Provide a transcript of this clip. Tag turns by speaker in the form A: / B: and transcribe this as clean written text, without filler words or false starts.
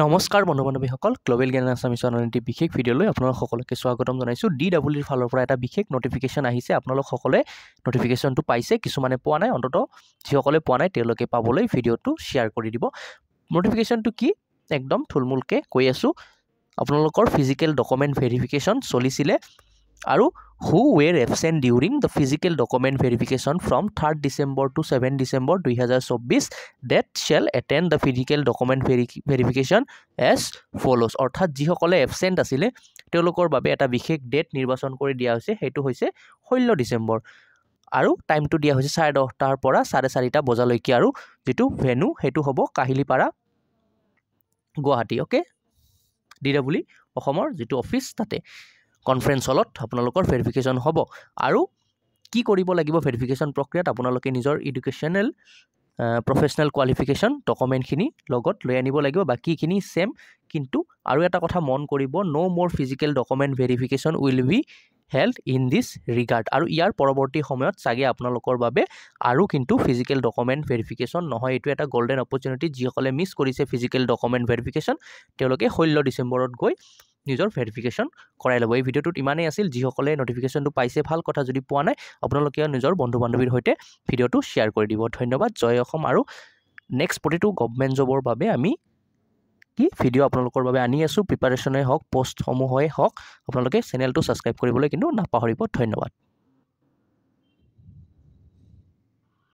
A: নমস্কাৰ বন্ধু বান্ধৱীসকল গ্লোবেল জ্ঞান আছামিছ এটি বিশেষ ভিডিঅ'লৈ আপোনালোক সকলোকে স্বাগতম জনাইছোঁ। DWৰ ফালৰ পৰা এটা বিশেষ নটিফিকেশ্যন আহিছে। আপোনালোক সকলোৱে নটিফিকেশ্যনটো পাইছে, কিছুমানে পোৱা নাই, অন্ততঃ যিসকলে পোৱা নাই তেওঁলোকে পাবলৈ ভিডিঅ'টো শ্বেয়াৰ কৰি দিব। নটিফিকেশ্যনটো কি একদম থুলমূলকৈ কৈ আছোঁ। আপোনালোকৰ ফিজিকেল ডকুমেণ্ট ভেৰিফিকেশ্যন চলিছিলে আৰু who were absent during the physical document verification from 3rd December to 7 December 2024 that shall attend the physical document verification as follows। অৰ্থাৎ যিসকলে এবসেণ্ট আছিলে তেওঁলোকৰ বাবে এটা বিশেষ ডেট নিৰ্বাচন কৰি দিয়া হৈছে, সেইটো হৈছে 16 ডিচেম্বৰ আৰু টাইমটো দিয়া হৈছে 10:30টাৰ পৰা 4:30টা বজালৈকে আৰু যিটো ভেনু সেইটো হ'ব কাহিলীপাৰা গুৱাহাটী। ওকে, DW অসমৰ যিটো অফিচ তাতে কনফাৰেন্স হলত আপোনালোকৰ ভেৰিফিকেশ্যন হ'ব। আৰু কি কৰিব লাগিব ভেৰিফিকেশ্যন প্ৰক্ৰিয়াত আপোনালোকে নিজৰ এডুকেশ্যনেল প্ৰফেশ্যনেল কোৱালিফিকেশ্যন ডকুমেণ্টখিনি লগত লৈ আনিব লাগিব, বাকীখিনি ছেম। কিন্তু আৰু এটা কথা মন কৰিব, ন' মোৰ physical document verification will be held in this regard. আৰু ইয়াৰ পৰৱৰ্তী সময়ত চাগে আপোনালোকৰ বাবে আৰু কিন্তু ফিজিকেল ডকুমেণ্ট ভেৰিফিকেশ্যন নহয়। এইটো এটা গল্ডেন অপৰচুনিটি। যিসকলে মিছ কৰিছে ফিজিকেল ডকুমেণ্ট ভেৰিফিকেশ্যন তেওঁলোকে 16 ডিচেম্বৰত গৈ নিজৰ ভেৰিফিকেশ্যন কৰাই ল'ব। এই ভিডিঅ'টোত ইমানেই আছিল। যিসকলে নটিফিকেশ্যনটো পাইছে ভাল কথা, যদি পোৱা নাই আপোনালোকে নিজৰ বন্ধু বান্ধৱীৰ সৈতে ভিডিঅ'টো শ্বেয়াৰ কৰি দিব। ধন্যবাদ। জয় অসম। আৰু নেক্সট প্ৰতিটো গভৰ্ণমেণ্ট জবৰ বাবে আমি ভিডিঅ' আপোনালোকৰ বাবে আনি আছোঁ। প্ৰিপাৰেশ্যনেই হওক, পষ্টসমূহেই হওক, আপোনালোকে চেনেলটো ছাবস্ক্ৰাইব কৰিবলৈ কিন্তু নাপাহৰিব। ধন্যবাদ।